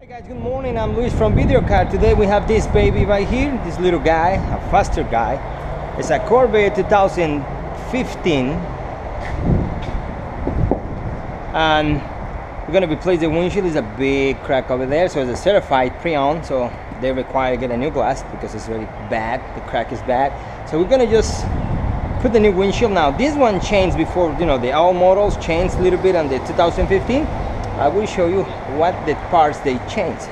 Hey guys, good morning. I'm Luis from Video Car. Today we have this baby right here, this little guy, a faster guy. It's a Corvette 2015, and we're gonna replace the windshield. It's a big crack over there, so it's a certified pre-owned, so they require to get a new glass because it's really bad. The crack is bad, so we're gonna just put the new windshield. Now this one changed before, you know, the old models changed a little bit on the 2015. I will show you what the parts they changed.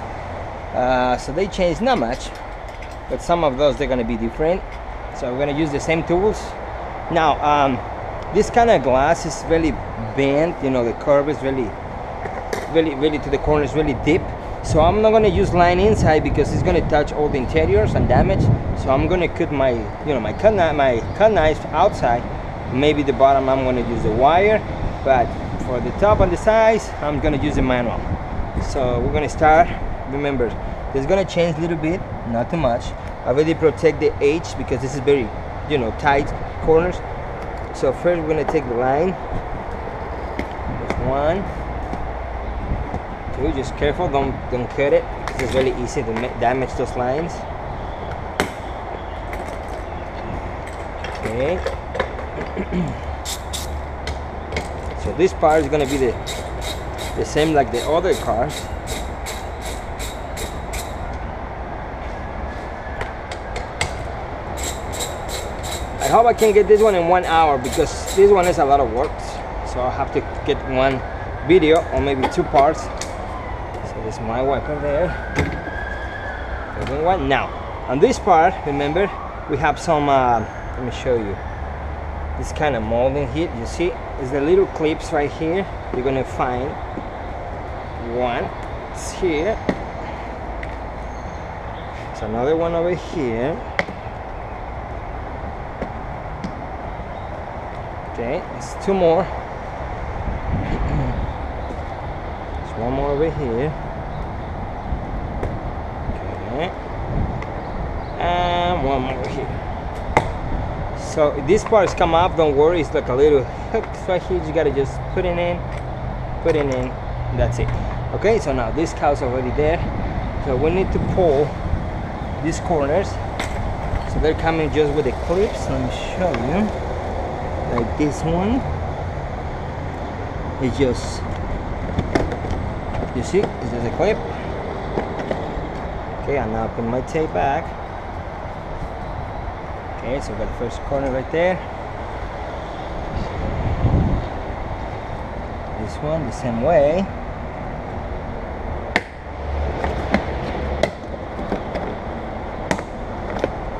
So they changed not much, but some of those they're gonna be different. So we're gonna use the same tools. Now this kind of glass is really bent, you know, the curve is really to the corners, really deep. So I'm not gonna use line inside because it's gonna touch all the interiors and damage. So I'm gonna cut my, you know, my cut knife outside. Maybe the bottom I'm gonna use the wire, but for the top and the sides I'm gonna use the manual. So we're gonna start. Remember, it's gonna change a little bit, not too much. I already protect the edge because this is very, you know, tight corners. So first we're gonna take the line. There's 1, 2. Just careful, don't cut it because it's really easy to damage those lines. Okay. So this part is going to be the same like the other cars. I hope I can get this one in 1 hour because this one is a lot of work. So I'll have to get one video or maybe 2 parts. So this is my wiper there. One. Now, on this part, remember, we have some, let me show you. This kind of molding here, you see, is the little clips right here. You're gonna find one. It's here. There's another one over here. Okay, there's 2 more. There's 1 more over here. Okay, and 1 more over here. So these parts come up, don't worry, it's like a little hook right here. You gotta just put it in, that's it. Okay, so now this cow's already there. So we need to pull these corners. So they're coming just with the clips. Let me show you. Like this one. It's just, you see, it's just a clip. Okay, and now put my tape back. Okay, so we got the first corner right there. This one the same way.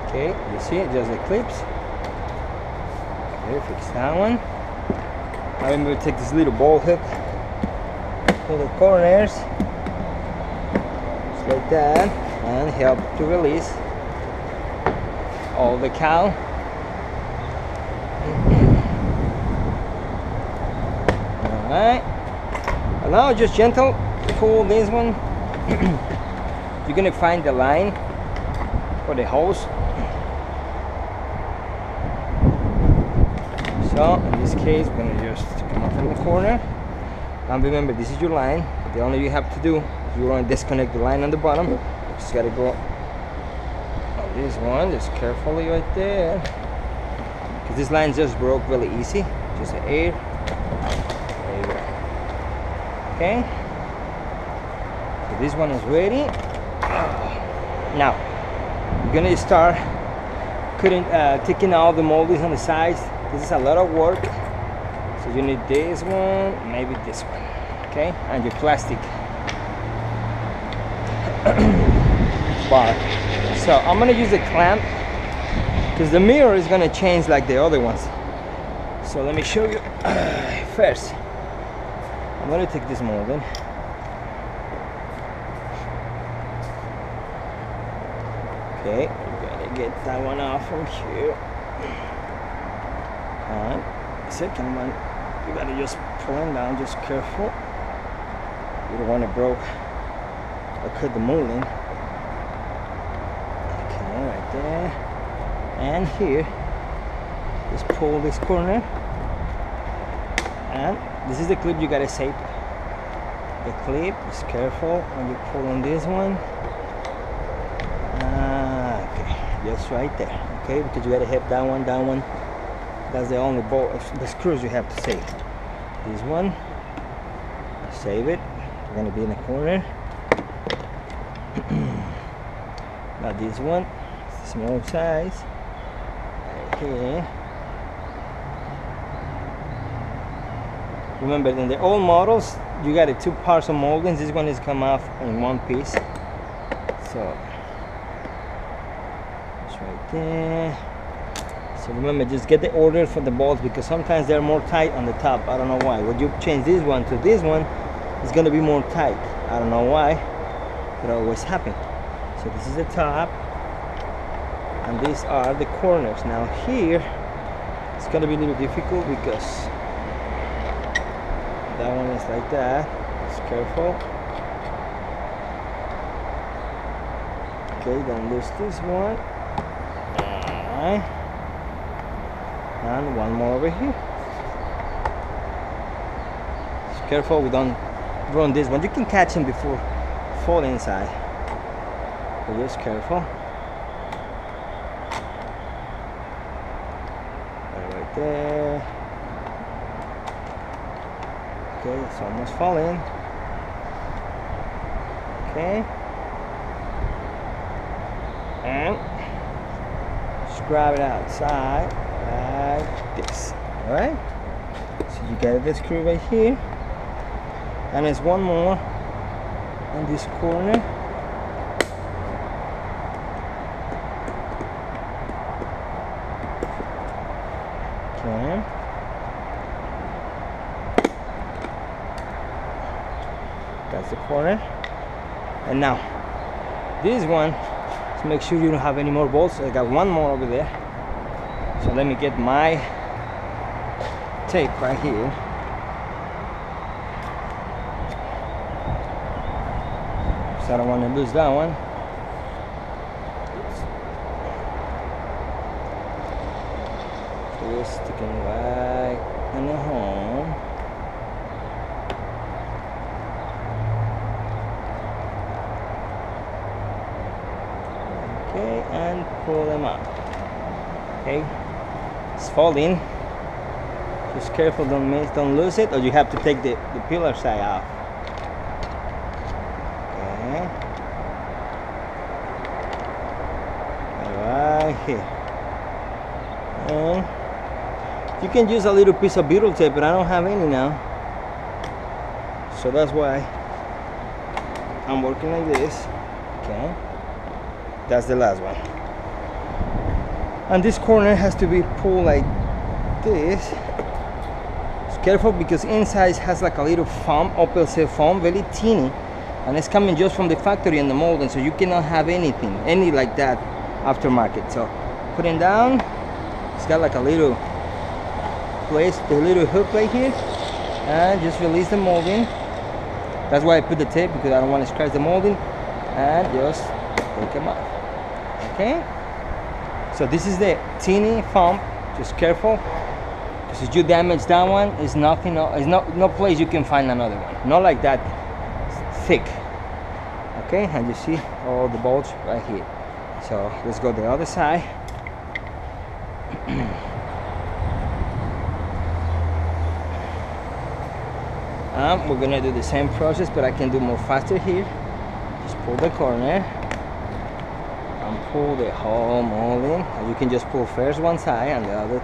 Okay, you see it, just the clips. Okay, fix that one. Now remember to take this little ball hook to the corners, just like that, and help to release all the cowl. Alright, and now just gentle pull this one. You're gonna find the line for the hose. So in this case we're gonna just come up from the corner, and remember this is your line. The only you have to do is you want to disconnect the line on the bottom. You just gotta go this one just carefully right there, because this line just broke really easy. Just an air. There you go. Okay, so this one is ready. Now we're gonna start taking out the moldings on the sides. This is a lot of work, so you need this one, maybe this one, okay, and your plastic bar. So I'm gonna use a clamp because the mirror is gonna change like the other ones. So let me show you. First, I'm gonna take this molding. Okay, we're gonna get that one off from here. And the second one, you gotta just pull them down, just careful. You don't want to break or cut the molding. Right there, and here just pull this corner, and this is the clip you gotta save. the clip. Just careful when you pull on this one. Okay, just right there. Okay, because you gotta hit that one. That's the only bolt, the screws you have to save. This one, save it. We're gonna be in the corner. Now this one, it's a small size. Right here. Remember, in the old models, you got 2 parts of moldings. This one is come off in one piece. So it's right there. So remember, just get the order for the bolts because sometimes they're more tight on the top. I don't know why. When you change this one to this one, it's gonna be more tight. I don't know why. It always happens. So this is the top, and these are the corners. Now here, it's gonna be a little difficult because that one is like that. Just careful. Okay, don't lose this one. Alright. And one more over here. Just careful we don't run this one. You can catch him before fall inside. But just careful. Right there. Okay, it's almost falling. Okay. And just grab it outside like this. Alright? So you get this screw right here. And there's one more in this corner. Okay. That's the corner. And now this one, to make sure you don't have any more bolts, I got one more over there. So let me get my tape right here. So I don't want to lose that one. So just sticking right in the home. Okay, and pull them up. Okay, it's folding. Just careful, don't miss, don't lose it, or you have to take the pillar side off. Okay, right here. And you can use a little piece of butyl tape, but I don't have any now, so that's why I'm working like this. Okay, that's the last one. And this corner has to be pulled like this. Just careful because inside has like a little foam, opal seal foam, very teeny, and it's coming just from the factory in the molding, so you cannot have anything, any like that aftermarket. So putting down, it's got like a little place, the little hook right here, and just release the molding. That's why I put the tape, because I don't want to scratch the molding, and just take them off. Okay. So this is the teeny foam. Just careful, because if you damage that one, it's nothing. It's no place you can find another one. Not like that thick. Okay, and you see all the bolts right here. So let's go the other side. We're gonna do the same process, but I can do more faster here. Just pull the corner. Pull the whole molding, and you can just pull first one side and the other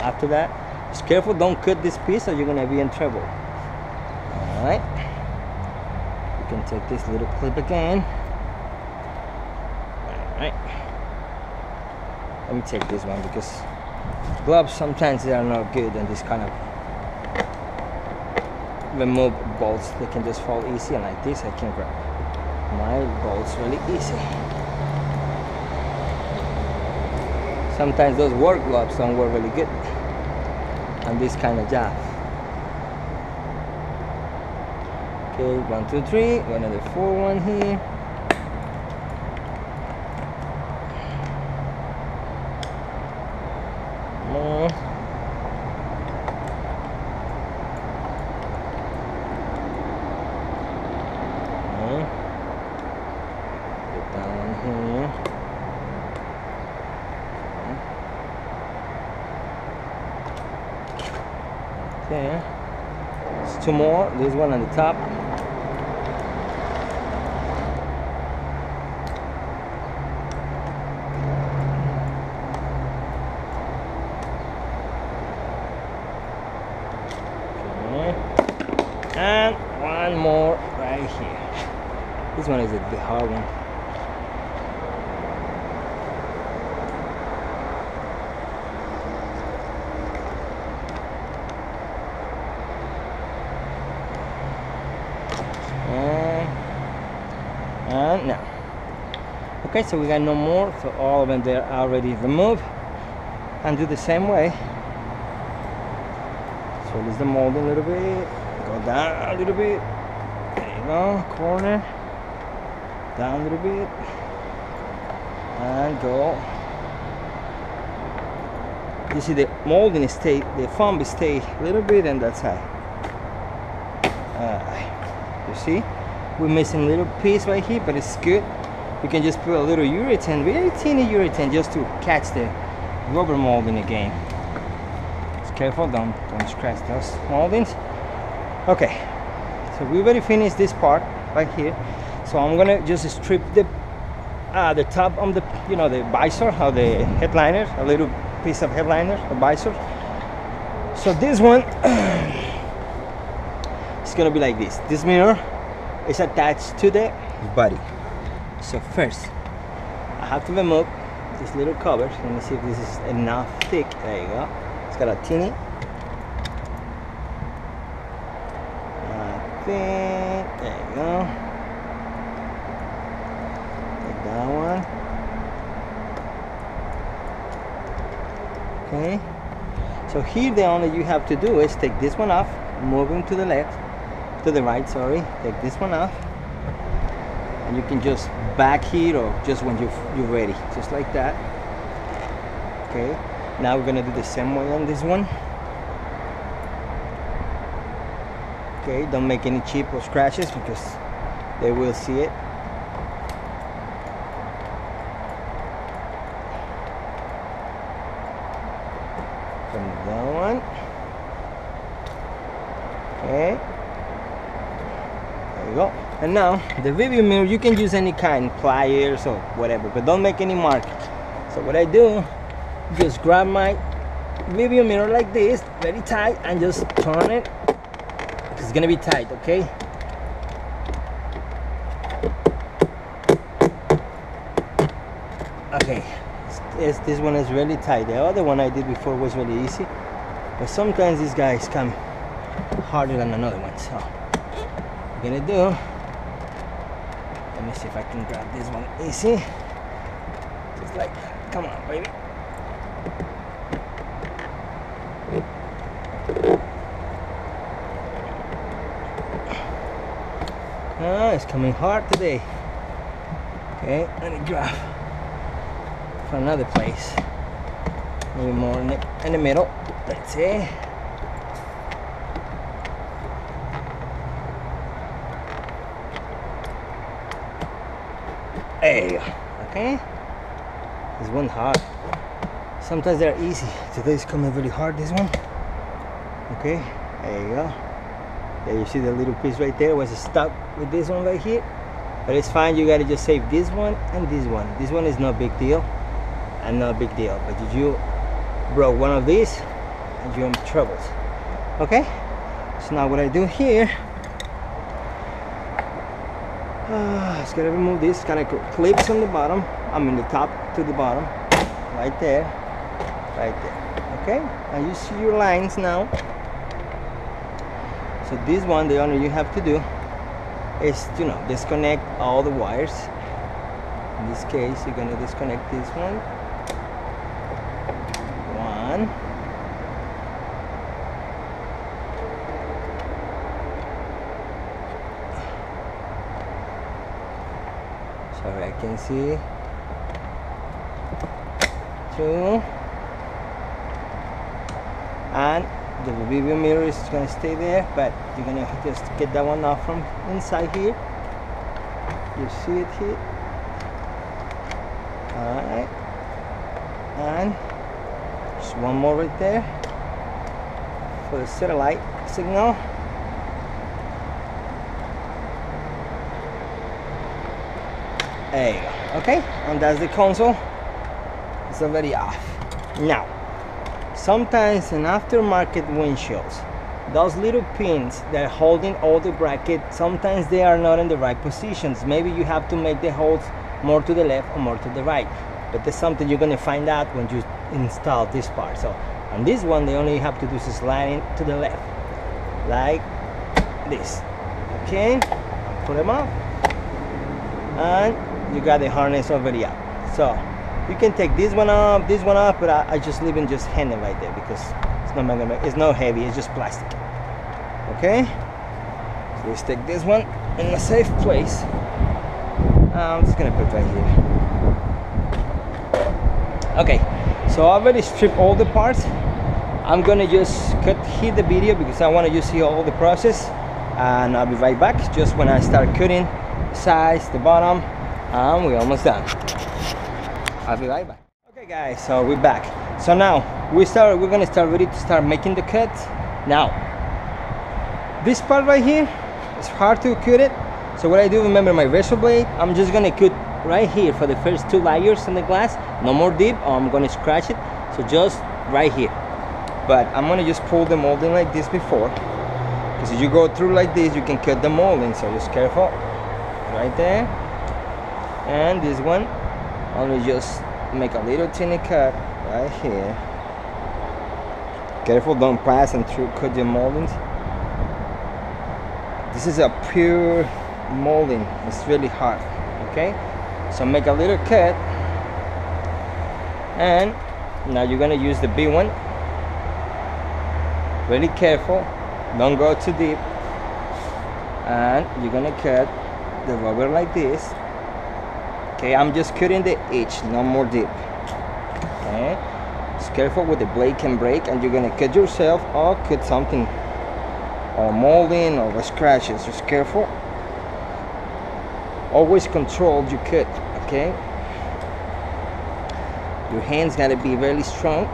after that. Just careful, don't cut this piece or you're gonna be in trouble. Alright, you can take this little clip again. Alright, let me take this one because gloves sometimes they are not good, and this kind of remove bolts, they can just fall easy, and like this I can grab my bolts really easy. Sometimes those work gloves don't work really good on this kind of job. Okay, 1, 2, 3, another 4 one here. More. Okay. There's two more. There's one on the top. Okay. And one more right here. This one is a bit hard one. And now, okay, so we got no more, so all of them they're already removed, and do the same way. So release the mold a little bit, go down a little bit, there you go, corner, down a little bit, and go. You see the molding stay, the foam stay a little bit on that side. You see? We're missing a little piece right here, but it's good. We can just put a little urethane, very teeny urethane, just to catch the rubber molding again. Just careful, don't scratch those moldings. Okay, so we already finished this part right here. So I'm gonna just strip the top of the, you know, the visor or the headliner, a little piece of headliner, a visor. So this one, it's gonna be like this. This mirror is attached to the body. So first, I have to remove this little cover. Let me see if this is enough thick. There you go. It's got a teeny. There you go. Take that one. Okay. So here the only you have to do is take this one off, move him to the left, to the right, sorry. Take this one off, and you can just back here or just when you're ready, just like that. Okay. Now we're gonna do the same way on this one. Okay. Don't make any chip or scratches because they will see it. From that one. Okay. There you go. And now the video mirror, you can use any kind, pliers or whatever, but don't make any mark. So what I do, just grab my video mirror like this, very tight, and just turn it. It's gonna be tight, okay? Okay, this one is really tight. The other one I did before was really easy, but sometimes these guys come harder than another one. So what I'm gonna do, let me see if I can grab this one easy. Just like, come on, baby. Oh, it's coming hard today. Okay, let me grab from another place. Maybe more in the middle. Let's see. There you go. Okay. This one hard. Sometimes they're easy. Today's coming really hard, this one. Okay, there you go. Yeah, you see the little piece right there was stuck with this one right here. But it's fine, you gotta just save this one and this one. This one is no big deal and no big deal. But if you broke one of these, and you're in trouble. Okay? So now what I do here, just gotta remove this kind of clips on the bottom. I mean the top to the bottom. Right there. Right there. Okay? And you see your lines now. So this one, the only you have to do is, you know, disconnect all the wires. In this case, you're gonna disconnect this one. One. Sorry, I can see. Two. And the video mirror is going to stay there, but you're going to just get that one off from inside here. You see it here. Alright, and just one more right there for the satellite signal. There you go. Okay, and that's the console. It's already off. Now, sometimes in aftermarket windshields, those little pins that are holding all the bracket, sometimes they are not in the right positions. Maybe you have to make the holes more to the left or more to the right. But that's something you're going to find out when you install this part. So on this one, they only have to do is slide it to the left, like this. Okay, put them up, and you got the harness already up. So you can take this one up, but I just leave it just hanging right there because it's not heavy, it's just plastic. Okay, so let's take this one in a safe place. I'm just gonna put it right here. Okay, so I already stripped all the parts. I'm gonna just hit the video because I want to just see all the process, and I'll be right back just when I start cutting the sides, the bottom, and we're almost done. I'll be right back. Okay guys, so we're back. So now we're gonna start ready to start making the cut. Now this part right here, it's hard to cut it. So what I do, remember my razor blade, I'm just gonna cut right here for the first 2 layers in the glass. No more deep, or I'm gonna scratch it. So just right here. But I'm gonna just pull the molding like this before, because if you go through like this, you can cut the molding. So just careful, right there. And this one, only just make a little teeny cut right here. Careful, don't pass and cut your moldings. This is a pure molding, it's really hard. Okay, so make a little cut, and now you're gonna use the big one. Really careful, don't go too deep, and you're gonna cut the rubber like this. Okay, I'm just cutting the edge, no more deep. Okay, just careful with the blade can break, and you're gonna cut yourself or cut something, or molding or scratches. Just careful. Always control your cut. Okay, your hands gotta be really strong.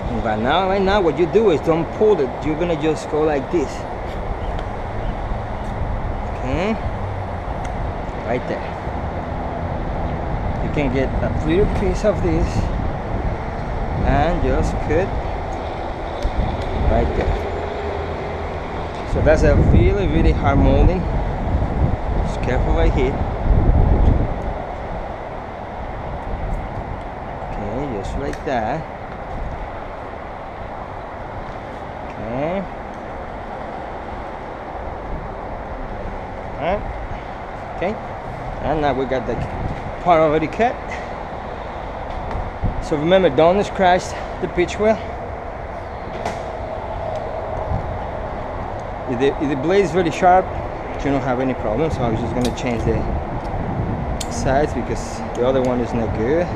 And right now, what you do is don't pull it. You're gonna just go like this. Okay. Right there. You can get a little piece of this and just cut right there. So that's a really hard molding. Just careful right here. Okay, just like that. Okay. Alright. Okay. And now we got the part already cut. So remember, don't scratch the pitch wheel. If the blade is really sharp, you don't have any problem. So I'm just going to change the sides because the other one is not good.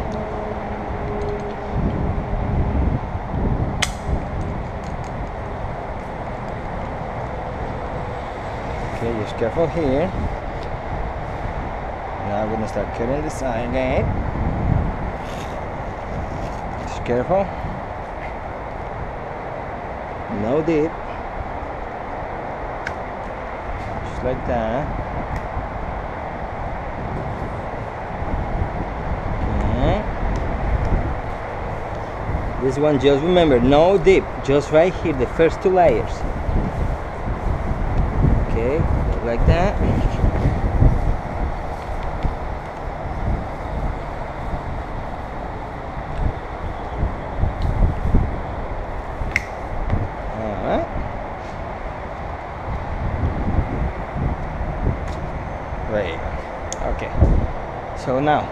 Okay, just careful here. Now I'm going to start cutting the side again. Just careful. No deep. Just like that. Okay. This one, just remember, no deep. Just right here, the first 2 layers. Okay, like that. Okay, so now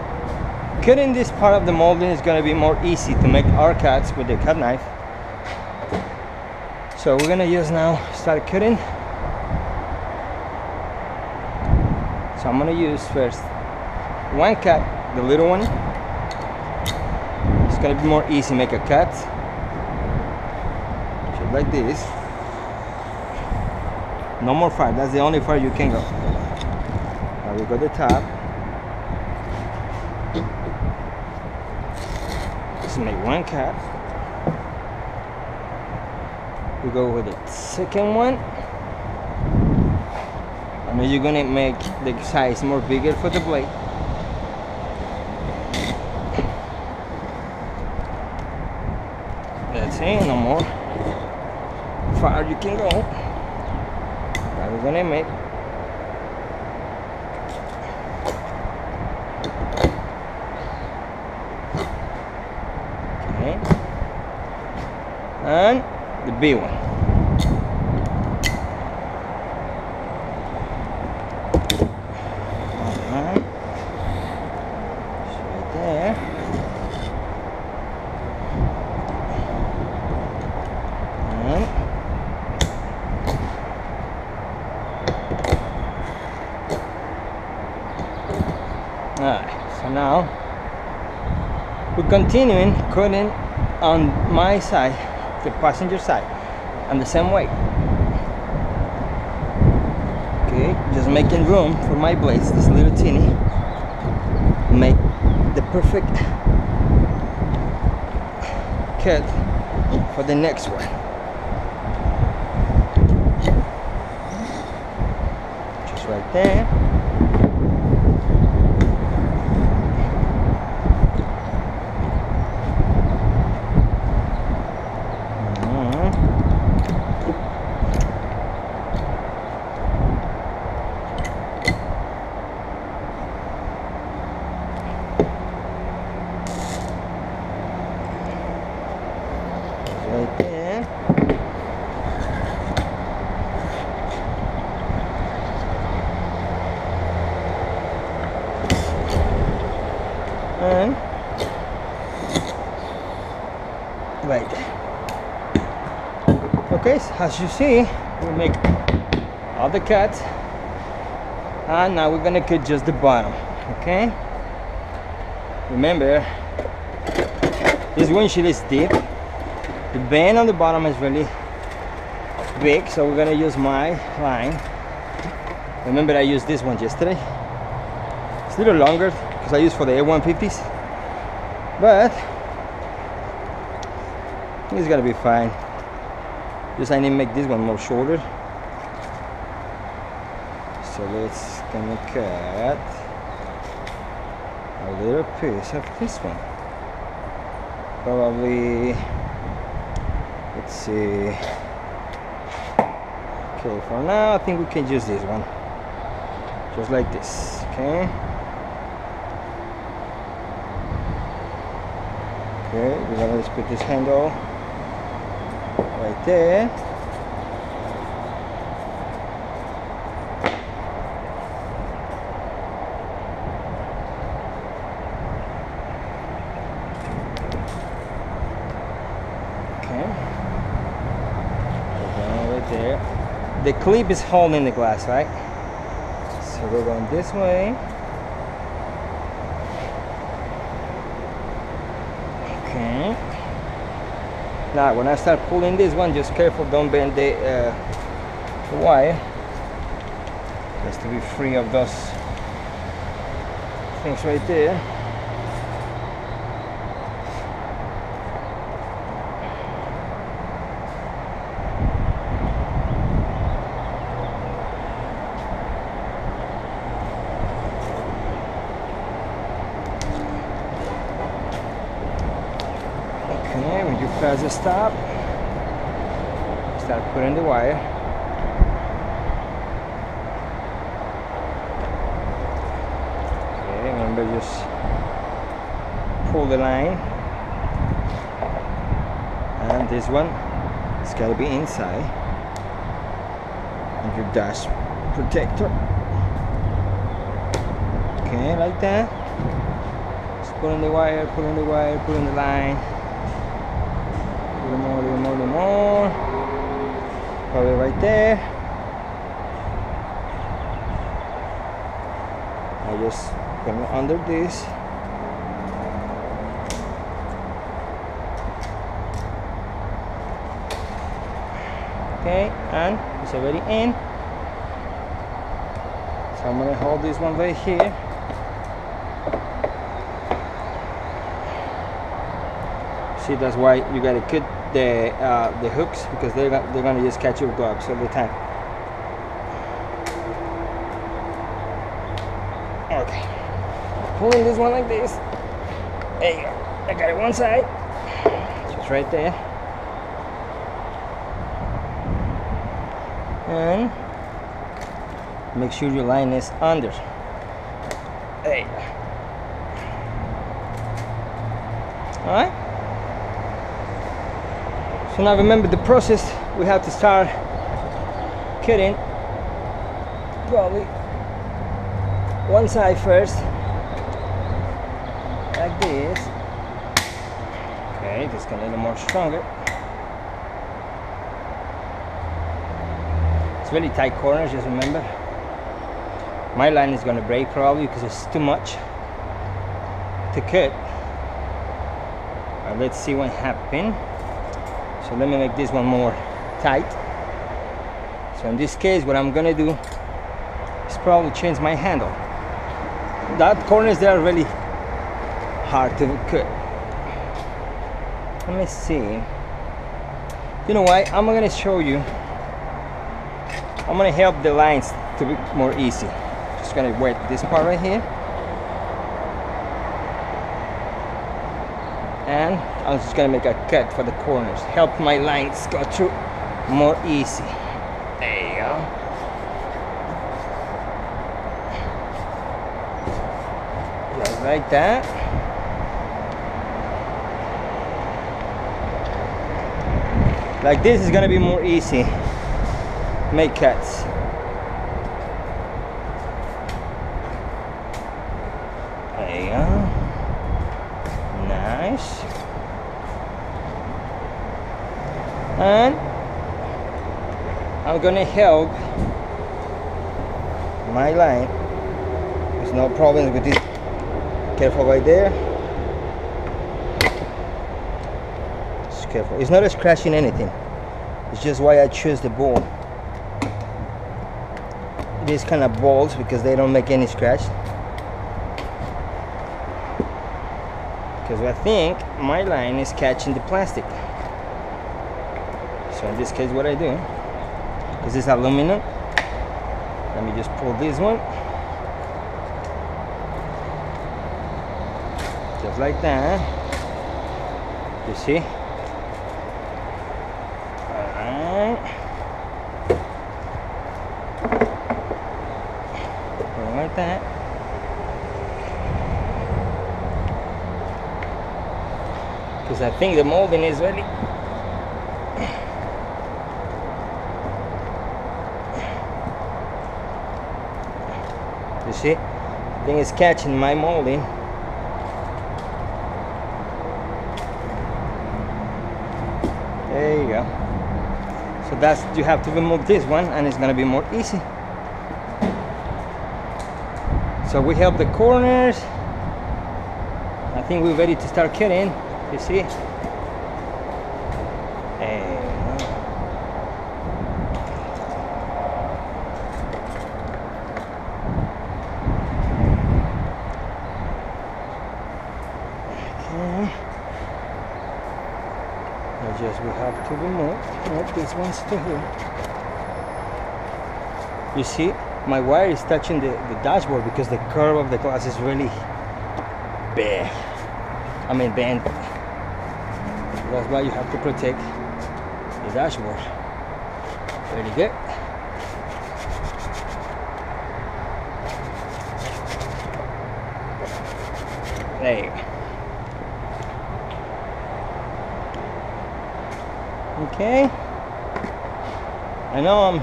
cutting this part of the molding is going to be more easy to make our cuts with the cut knife. So we're going to just now start cutting. So I'm going to use first one cut, the little one. It's going to be more easy to make a cut. Just like this. No more far, that's the only far you can go. Now we got the top. Let's make one cut. We go with the second one. And then you're gonna make the size more bigger for the blade. That's it, no more. Far you can go. Now we're gonna make and the big one. Alright, it's right there. And alright, so now we're continuing cutting on my side, the passenger side, and the same way. Okay, just making room for my blades, this little teeny, make the perfect cut for the next one. Just right there. Right there. And right there. Okay, so as you see, we make all the cuts, and now we're gonna cut just the bottom. Okay, remember this windshield is deep. The bend on the bottom is really big, so we're gonna use my line. Remember, I used this one yesterday. It's a little longer because I used for the A150s, but I think it's gonna be fine. Just I need to make this one more shorter. So let's gonna cut a little piece of this one. Probably. Let's see. Okay, for now I think we can use this one, just like this. Okay. Okay, we're gonna just put this handle right there. There. The clip is holding the glass, right? So we're going this way. Okay. Now when I start pulling this one, just careful, don't bend the wire. Just to be free of those things right there. Okay, when you press the stop, start putting the wire. Okay, remember, just pull the line, and this one, it's got to be inside, and your dash protector. Okay, like that. Just pulling the wire, pulling the wire, pulling the line. A little more, a little more, a little more. Probably right there. I just put it under this. Okay, and it's already in. So I'm gonna hold this one right here. See, that's why you gotta cut the hooks, because they're gonna just catch your gloves all the time. Okay, pulling this one like this. There you go. I got it one side, just right there, and make sure your line is under. There you go. All right. So now remember the process. We have to start cutting probably one side first, like this. Okay, just a little more stronger. It's really tight corners, just remember. My line is gonna break probably because it's too much to cut. Let's see what happened. So let me make this one more tight. So in this case, what I'm gonna do is probably change my handle. That corners, they are really hard to cut. Let me see. You know what? I'm gonna show you. I'm gonna help the lines to be more easy. Just gonna wet this part right here. And I'm just gonna make a cut for the corners. Help my lines go through more easy. There you go. Just like that. Like this is gonna be more easy. Make cuts. There you go. Nice. And I'm gonna help my line. There's no problems with this. Careful right there. Just careful. It's not scratching anything. It's just why I choose the ball. These kind of balls, because they don't make any scratch. Because I think my line is catching the plastic. So in this case, what I do, because it's aluminum, let me just pull this one, just like that. You see? All right. Like that. Because I think the molding is ready. You see? I think it's catching my molding. There you go. So that's, you have to remove this one and it's gonna be more easy. So we have the corners. I think we're ready to start cutting. You see? And okay. I just we have to remove these ones to here. You see? My wire is touching the dashboard because the curve of the glass is really big. I mean bent. That's why you have to protect the dashboard. Very good. There you go. Okay. I know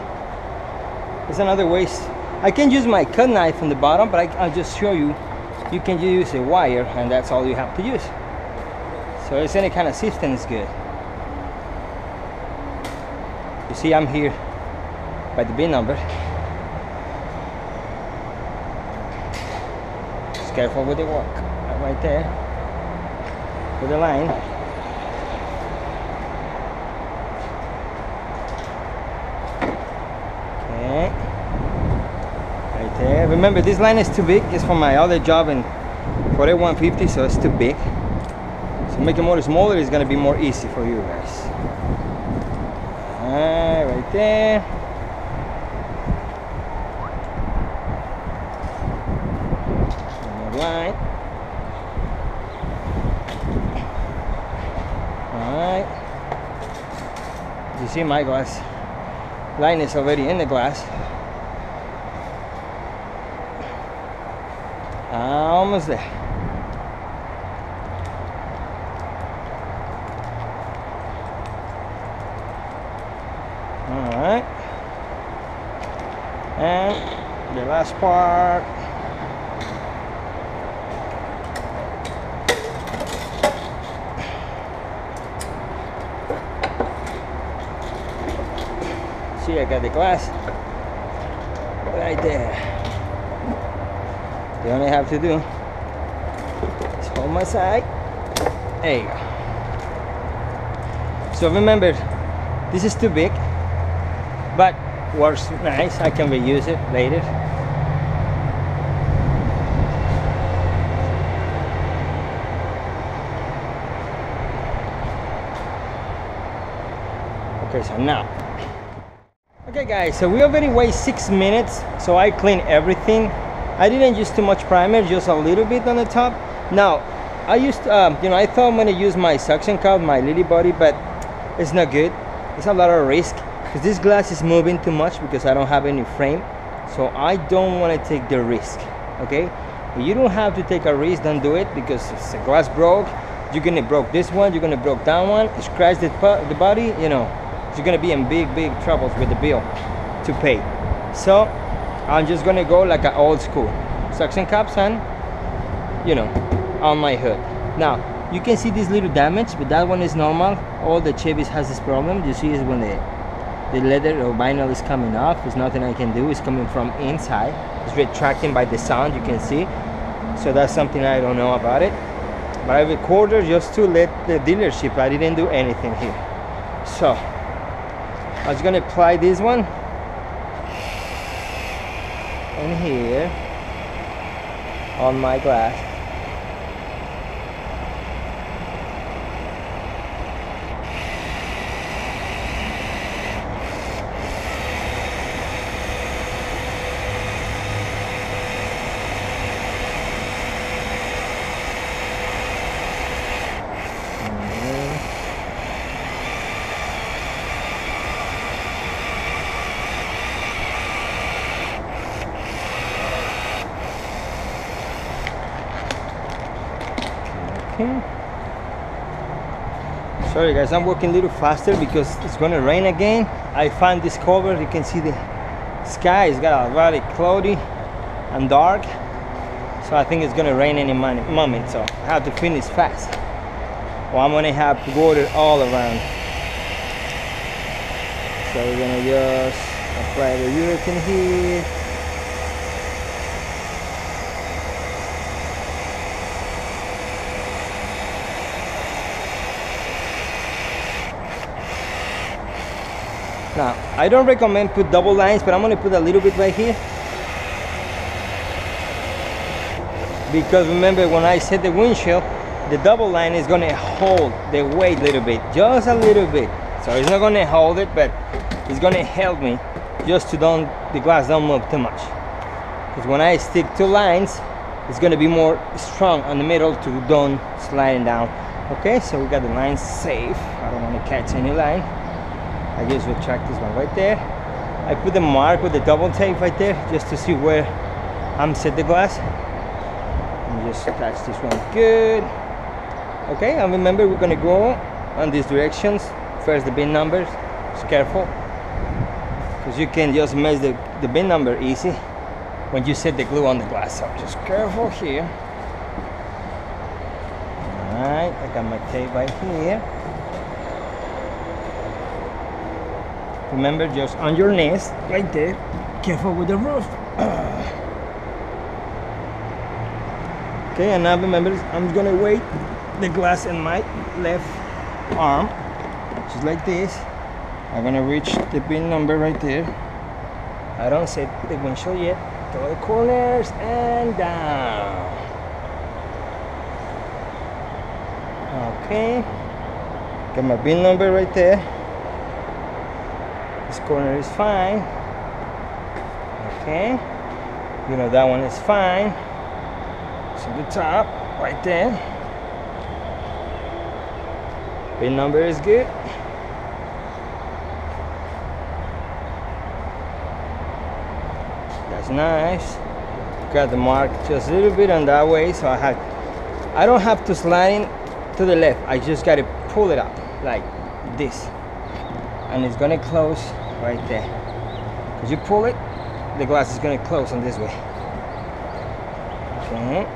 there's another ways. I can use my cut knife on the bottom, but I'll just show you. You can use a wire, and that's all you have to use. So it's any kind of system is good. You see, I'm here by the bin number. Just careful with the walk. Right there. With the line. Okay. Right there. Remember, this line is too big. It's for my other job in 4150, so it's too big. So make it more smaller, it's gonna be more easy for you guys. Alright, right there. One more line. Alright. You see my glass line is already in the glass. Almost there. Alright. And the last part. See, I got the glass right there. The only have to do is hold my side. There you go. So remember, this is too big, but works nice. I can reuse it later. Okay, so now. Okay guys, so we already wait 6 minutes, so I cleaned everything. I didn't use too much primer, just a little bit on the top. Now, I used, I thought I'm gonna use my suction cup, my lily body, but it's not good. It's a lot of risk because this glass is moving too much because I don't have any frame. So I don't want to take the risk, okay? If you don't have to take a risk, don't do it, because if the glass broke, you're gonna broke this one, you're gonna broke that one, scratch the body, you know, you're gonna be in big troubles with the bill to pay. So I'm just gonna go like an old school suction cups and, you know, on my hood. Now you can see this little damage, but that one is normal. All the Chevys has this problem. You see is when the leather or vinyl is coming off. There's nothing I can do. It's coming from inside. It's retracting by the sound, you can see. So that's something I don't know about it, but I recorded just to let the dealership. I didn't do anything here. So I was gonna apply this one in here on my glass. Sorry guys, I'm working a little faster because it's gonna rain again. I found this cover. You can see the sky is got a very cloudy and dark, so I think it's gonna rain any moment, so I have to finish fast, or I'm gonna have water all around. So we're gonna just apply the urethane here. Now, I don't recommend put double lines, but I'm going to put a little bit right here. Because remember, when I set the windshield, the double line is going to hold the weight a little bit, just a little bit. So it's not going to hold it, but it's going to help me just to the glass don't move too much. Because when I stick two lines, it's going to be more strong on the middle to don't sliding down. Okay, so we got the lines safe. I don't want to catch any line. I just retract this one right there. I put the mark with the double tape right there just to see where I'm set the glass. And just attach this one good. Okay, and remember we're gonna go on these directions. First the bin numbers, just careful. Because you can just mess the bin number easy when you set the glue on the glass. So just careful here. Alright, I got my tape right here. Remember, just on your knees, right there. Careful with the roof. Okay, and now remember, I'm gonna weight the glass in my left arm, just like this. I'm gonna reach the pin number right there. I don't set the windshield yet. Go the corners and down. Okay, got my bin number right there. This corner is fine. Okay, you know that one is fine. So the top right there. Bin number is good. That's nice. Got the mark just a little bit on that way, so I don't have to slide in to the left. I just got to pull it up like this, and it's gonna close right there. Because you pull it, the glass is gonna close on this way. Okay.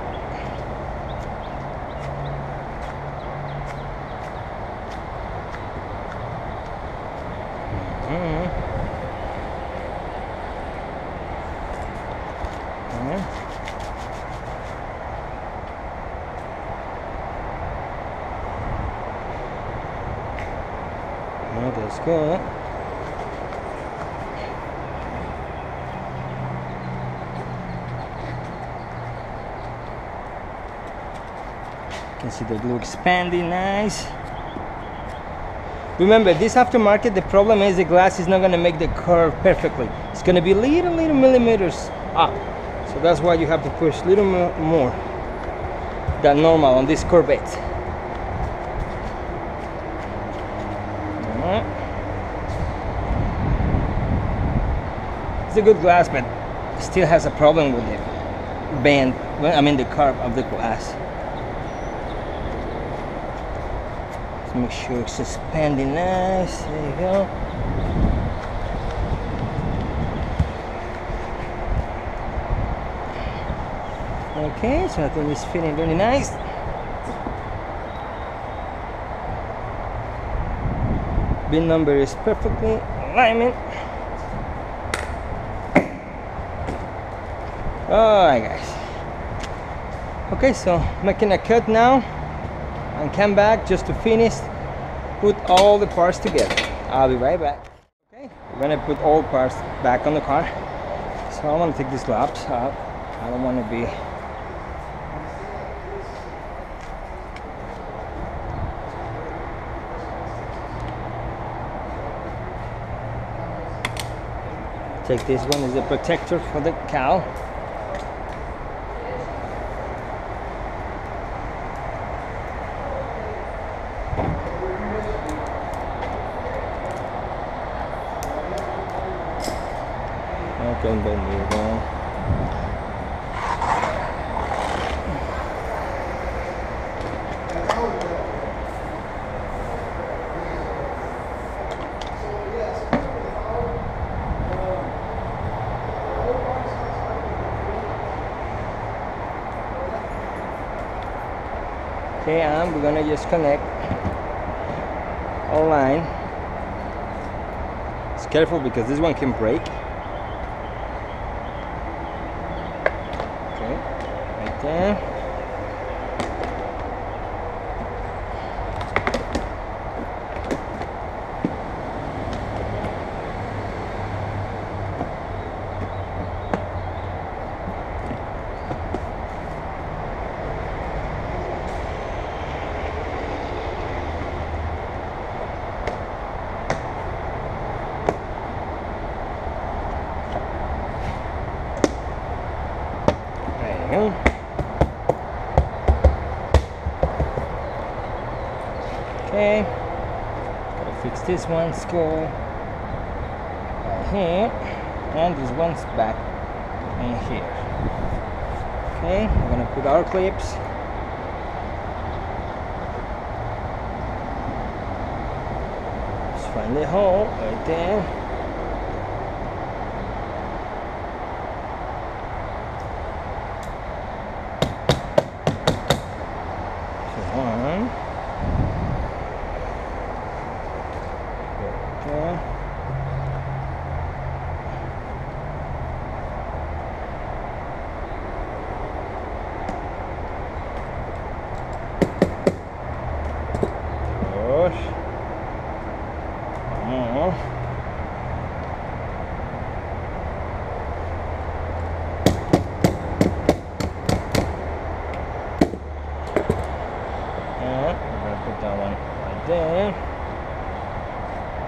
That's good. You can see the glue expanding nice. Remember, this aftermarket, the problem is the glass is not going to make the curve perfectly. It's going to be little millimeters up. So that's why you have to push a little more than normal on this Corvette. It's a good glass, but still has a problem with the bend. I mean the curve of the glass. Let's make sure it's expanding nice. There you go. Okay, so I think it's fitting really nice. Bin number is perfectly in alignment. Alright guys, okay, so making a cut now and come back just to finish, put all the parts together. I'll be right back. Okay, we're gonna put all parts back on the car. So I want to take these laps out. I don't want to be take this one as a protector for the cowl. Okay, then move on. Okay, and we're gonna just connect all line. Just careful because this one can break. Okay, right there. Okay, gotta fix this one screw right here, and this one's back in here. Okay, we're gonna put our clips. Just find the hole right there.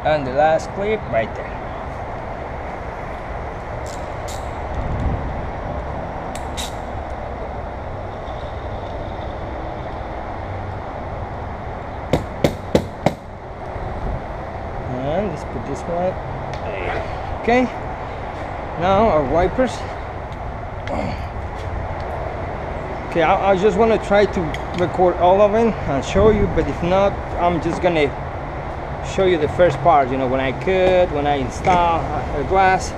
And the last clip right there. And let's put this one. Okay. Now our wipers. Okay, I just want to try to record all of it and show you, but if not, I'm just gonna show you the first part, you know, when I install a glass.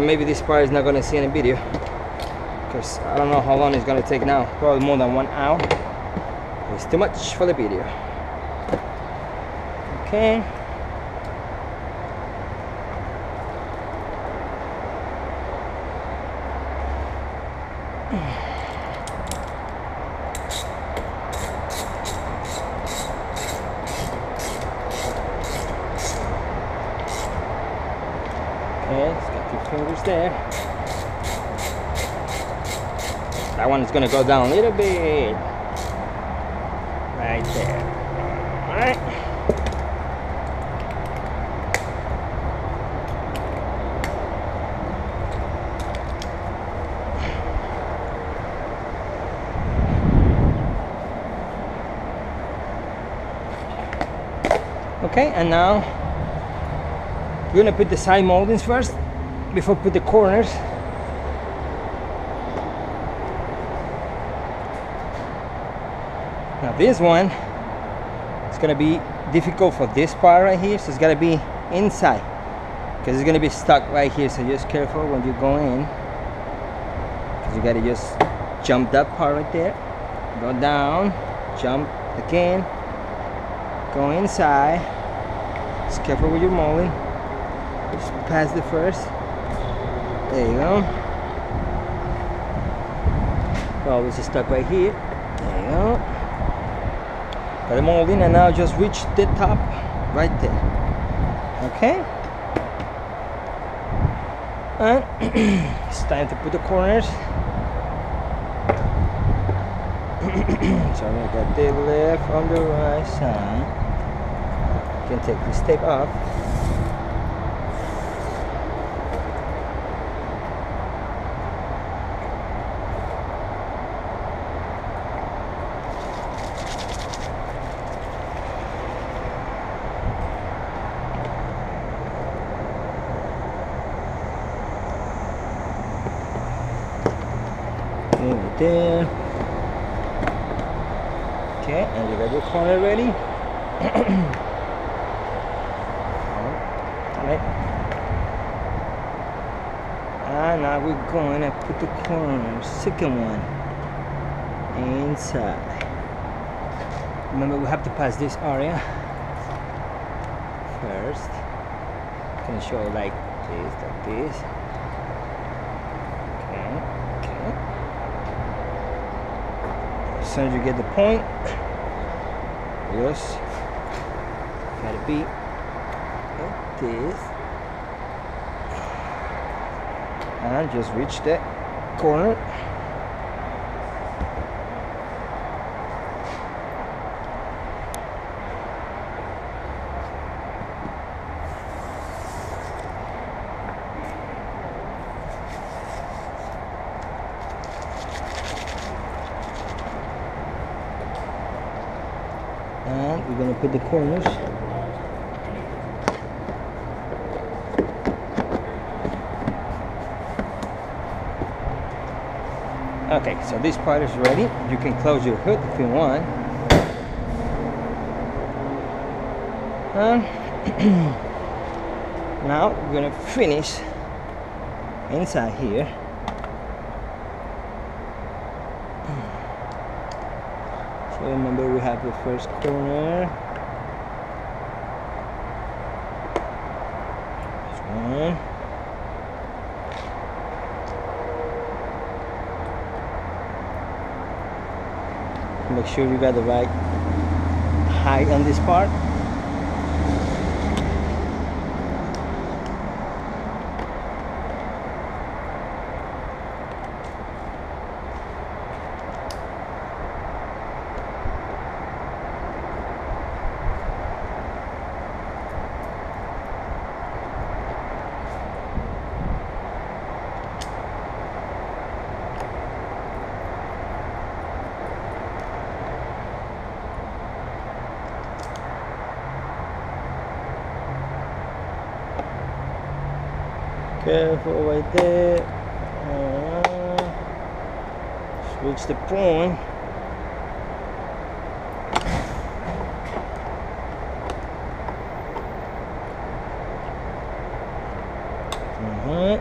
Maybe this part is not gonna see any video because I don't know how long it's gonna take now. Probably more than 1 hour. It's too much for the video. Okay. Okay, it's got 2 fingers there. That one is going to go down a little bit. Right there. Alright. Okay, and now we're gonna put the side moldings first before put the corners. Now this one is gonna be difficult for this part right here, so it's gotta be inside because it's gonna be stuck right here. So just careful when you go in, because you gotta just jump that part right there, go down, jump again, go inside. Just careful with your molding. Just pass the first. There you go. Oh, this is stuck right here. There you go. Got the molding, and now just reach the top right there. Okay. And it's time to put the corners. So I got the left on the right side. You can take this tape off. Right there. Okay, and you got your corner ready. Alright. And now we're going to put the corner, second one, inside. Remember, we have to pass this area first. I'm gonna show like this, like this. As soon as you get the point, just gotta be like this, and just reach that corner. And we're going to put the corners. Okay, so this part is ready. You can close your hood if you want. And now we're going to finish inside here. So remember, we have the first corner. This one. Make sure you got the right height on this part. Careful right there. Switch the point.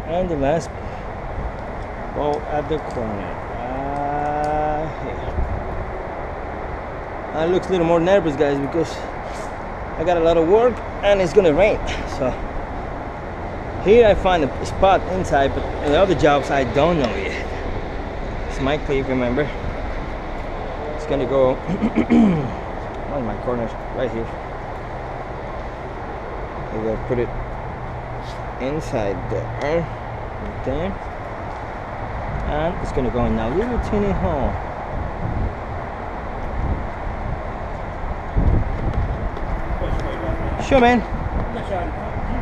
And the last ball at the corner. Here. I look a little more nervous, guys, because I got a lot of work and it's gonna rain. So here I find a spot inside, but in the other jobs I don't know yet. It's my clip, remember? It's gonna go on my corner right here. I'm gonna put it inside there, right there, and it's gonna go in a little teeny hole. Sure, man. You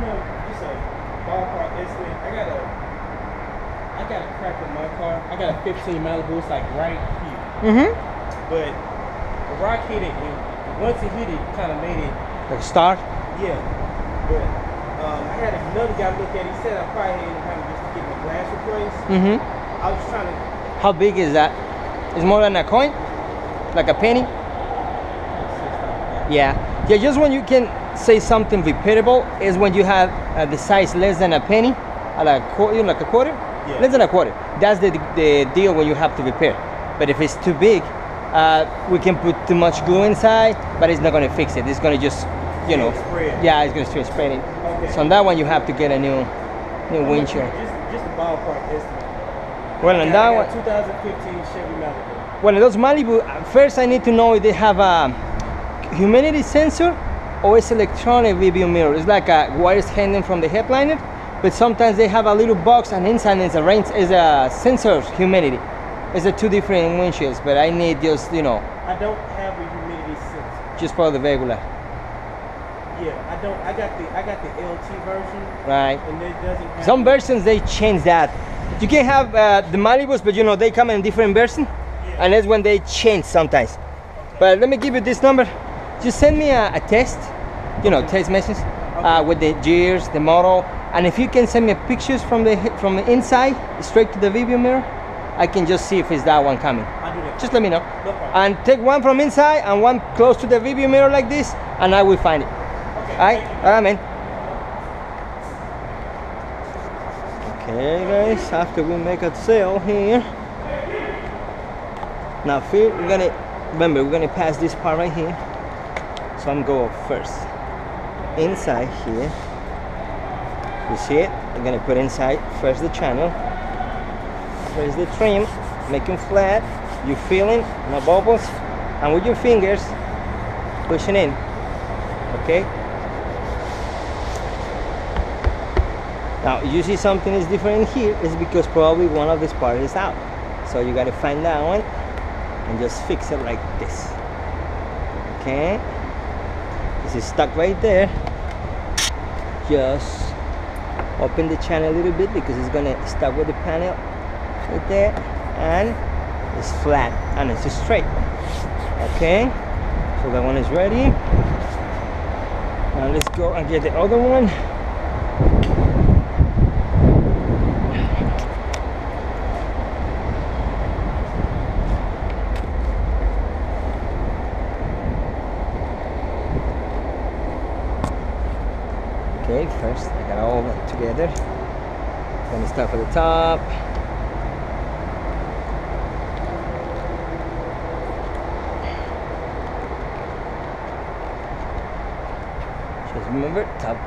know, just a ballpark estimate. I got a crack in my car. I got a 15 Malibu. It's like right here. But the rock hit it, and once it hit it, kind of made it Like a star. Yeah. But I had another guy look at it. He said I probably had kind of just to get my glass replaced. I was trying to. How big is that? It's more than a coin? Like a penny? Yeah. Yeah, just when you can say something repeatable is when you have the size less than a penny, like a quarter, Yeah. less than a quarter. That's the deal when you have to repair. But if it's too big, we can put too much glue inside, but it's not going to fix it. It's going to just, you know, spread. Yeah, it's going to start spreading. Okay. So on that one, you have to get a new windshield. Just a ballpark estimate. Well, on that one, 2015 Chevy Malibu. well, those Malibu, first I need to know if they have a humidity sensor or it's electronic review mirror. It's like a wires hanging from the headliner, but sometimes they have a little box and inside is a sensor humidity. It's a two different windshields, but I need just, you know. I don't have a humidity sensor. Just for the regular. Yeah, I don't. I got the LT version. Right. And it doesn't have. Some versions they change that. You can have the Malibus, but you know they come in different version, and that's when they change sometimes. Okay. But let me give you this number. Just send me a test, you know, text message with the gears, the model, and if you can send me pictures from the inside straight to the review mirror, I can just see if it's that one coming. I'll do that. Just let me know. No problem. And take one from inside and one close to the review mirror like this, and I will find it. Okay. All right, man. Okay, guys. After we make a sale here, now we're gonna pass this part right here. So I'm going first inside here. You see it? I'm gonna put inside first the channel. First the trim, making flat. You feeling, no bubbles, and with your fingers pushing in. Okay. Now you see something is different in here. It's because probably one of these parts is out. So you gotta find that one and just fix it like this. Okay. This is stuck right there. Just open the channel a little bit because it's gonna stuck with the panel right there, and it's flat and it's straight. Okay, so that one is ready. Now let's go and get the other one. Okay, first I got all that together. Gonna start at the top. Just remember, top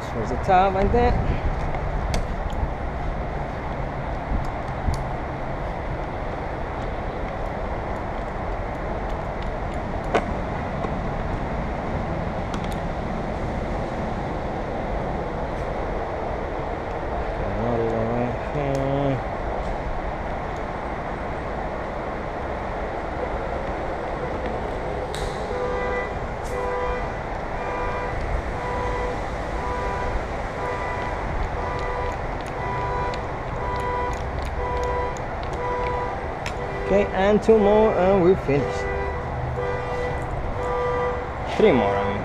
is towards the top like that. Okay, and two more and we're finished. Three more, I mean.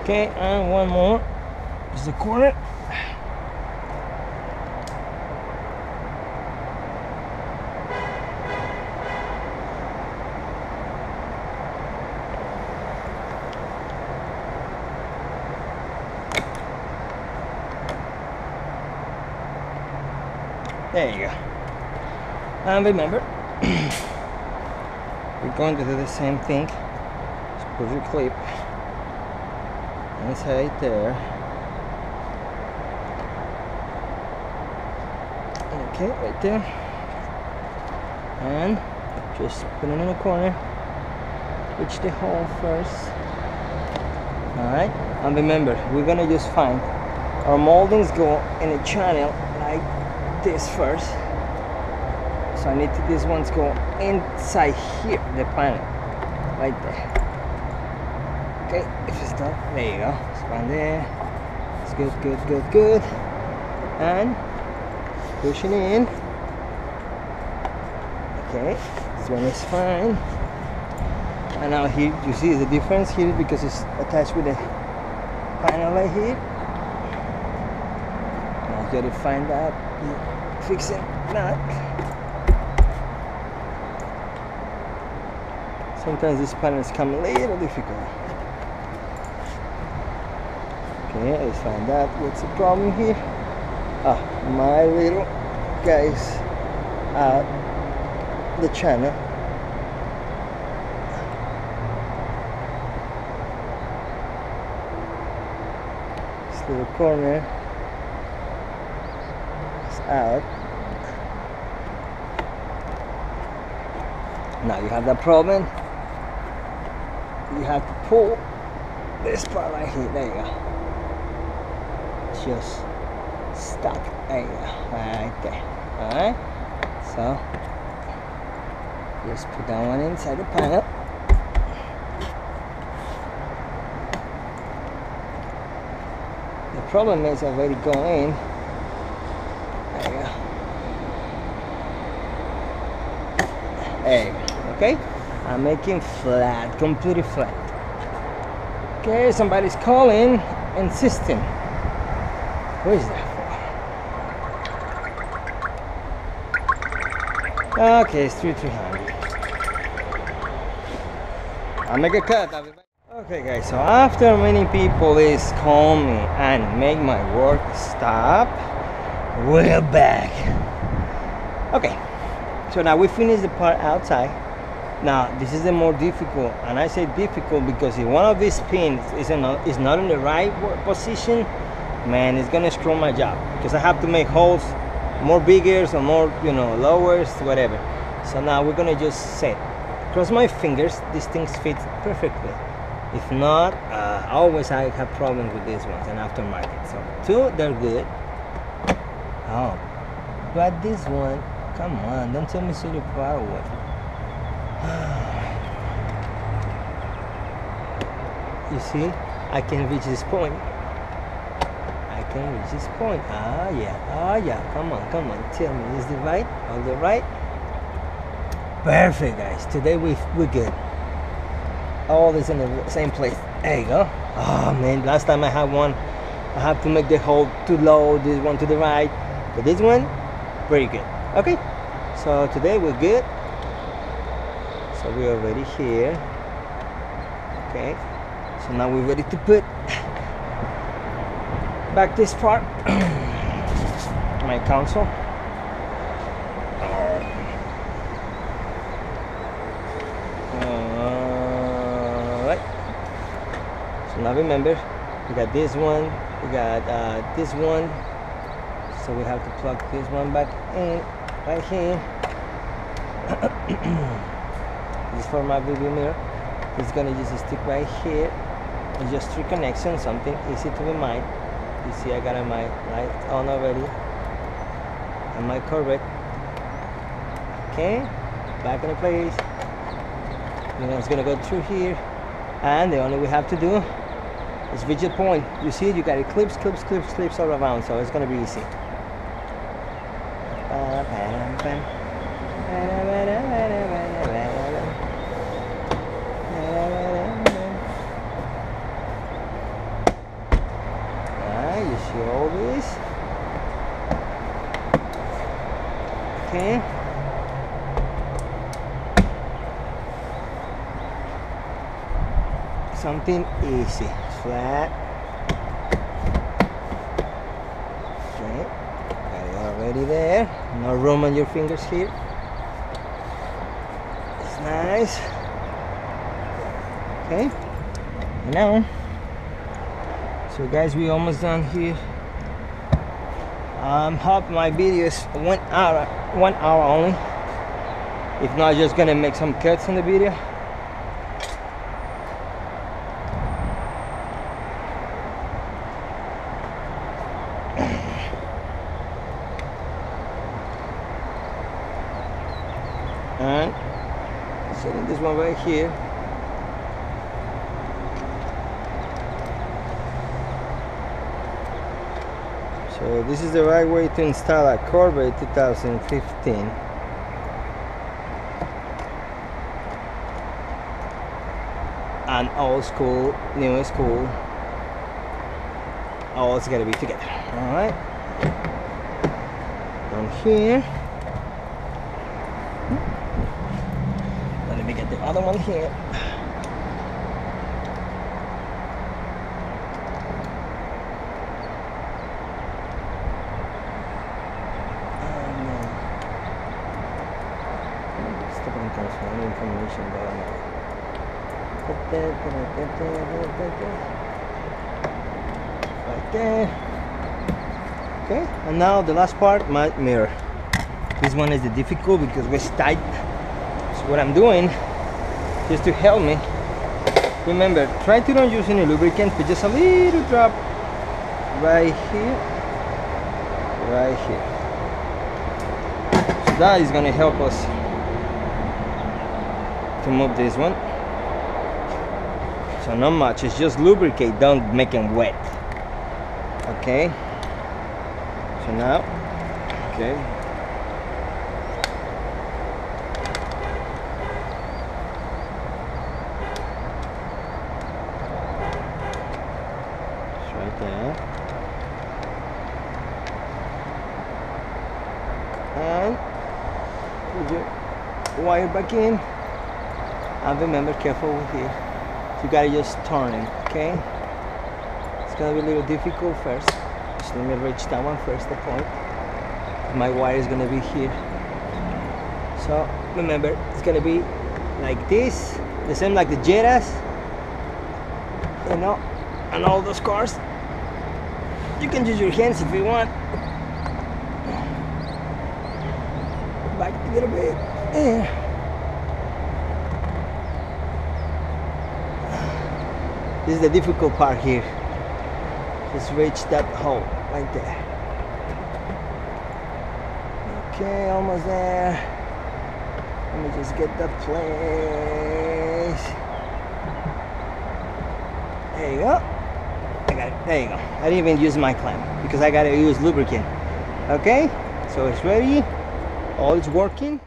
Okay, and one more is the corner. There you go. And remember, we're going to do the same thing. Just put your clip inside there. Okay, right there. And just put it in the corner. Reach the hole first. Alright, and remember, we're gonna just find our moldings go in a channel like this first. So I need to, these ones go inside here, the panel, right there. Okay, if it's done, there you go. It's one there. It's good, good, good, good. And pushing in. Okay, this one is fine. And now here, you see the difference here because it's attached with the panel right here. Now you gotta find out, fixing that. Sometimes these panels come a little difficult. Okay, let's find out what's the problem here. Ah, my little guys out the channel. This little corner is out. Now you have that problem. You have to pull this part right here. There you go. Just stuck. There you go. Right there. Alright. So just put that one inside the panel. The problem is already going. There you go. There you go. Okay? I'm making flat, completely flat. Okay, somebody's calling, insisting. What is that for? Okay, it's 300. I'll make a cut. Okay guys, so after many people is call me and make my work stop, we're back. Okay, so now we finished the part outside. Now this is the more difficult, and I say difficult because if one of these pins is not in the right position, man, it's gonna screw my job because I have to make holes more bigger or more, you know, lowers, whatever. So now we're gonna just set. Cross my fingers, these things fit perfectly. If not, always I have problems with these ones and aftermarket. So two, they're good. Oh, but this one, come on, don't tell me so you're far away. You see, I can reach this point. I can reach this point. Ah yeah, come on, tell me, is the right, on the right? Perfect guys, today we're good. All this in the same place. There you go. Oh man, last time I had one, I have to make the hole too low, this one to the right, but this one, very good. Okay, so today we're good. So we're already here. Okay, so now we're ready to put back this part. My console. Alright. So now remember, we got this one, we got this one. So we have to plug this one back in right here. This is for my review mirror. It's gonna just stick right here. It's just three connections, something easy to remind. You see I got my light on already and my corvette. Okay, back in place. You know it's gonna go through here, and the only we have to do is reach the point. You see it, you got it clips all around, so it's gonna be easy. see all this. Okay. Something easy, flat. Okay, got it already there. No room on your fingers here. It's nice. Okay, now, so guys, we almost done here. Hope my video is 1 hour only. If not, just gonna make some cuts in the video. And setting this one right here. So this is the right way to install a Corvette 2015. An old school, new school. All it's gotta be together. Alright. Down here. Let me get the other one here. Information right there. Okay, and now the last part, my mirror. This one is the difficult because it's tight. So what I'm doing, just to help me, remember, try to don't use any lubricant, but just a little drop right here, right here. So that is going to help us to move this one. So not much, it's just lubricate, don't make them wet. Okay, so now, okay, it's right there. And put your wire back in. And remember, careful with here. You gotta just turn it, okay? It's gonna be a little difficult first. Just let me reach that one first, the point. My wire is gonna be here. So remember, it's gonna be like this, the same like the Jettas, you know, and all those cars. You can use your hands if you want. Back a little bit. Yeah. This is the difficult part here. Just reach that hole right there. Okay, almost there. Let me just get that place. There you go. I got it. There you go. I didn't even use my clamp because I gotta use lubricant. Okay, so it's ready. All is working.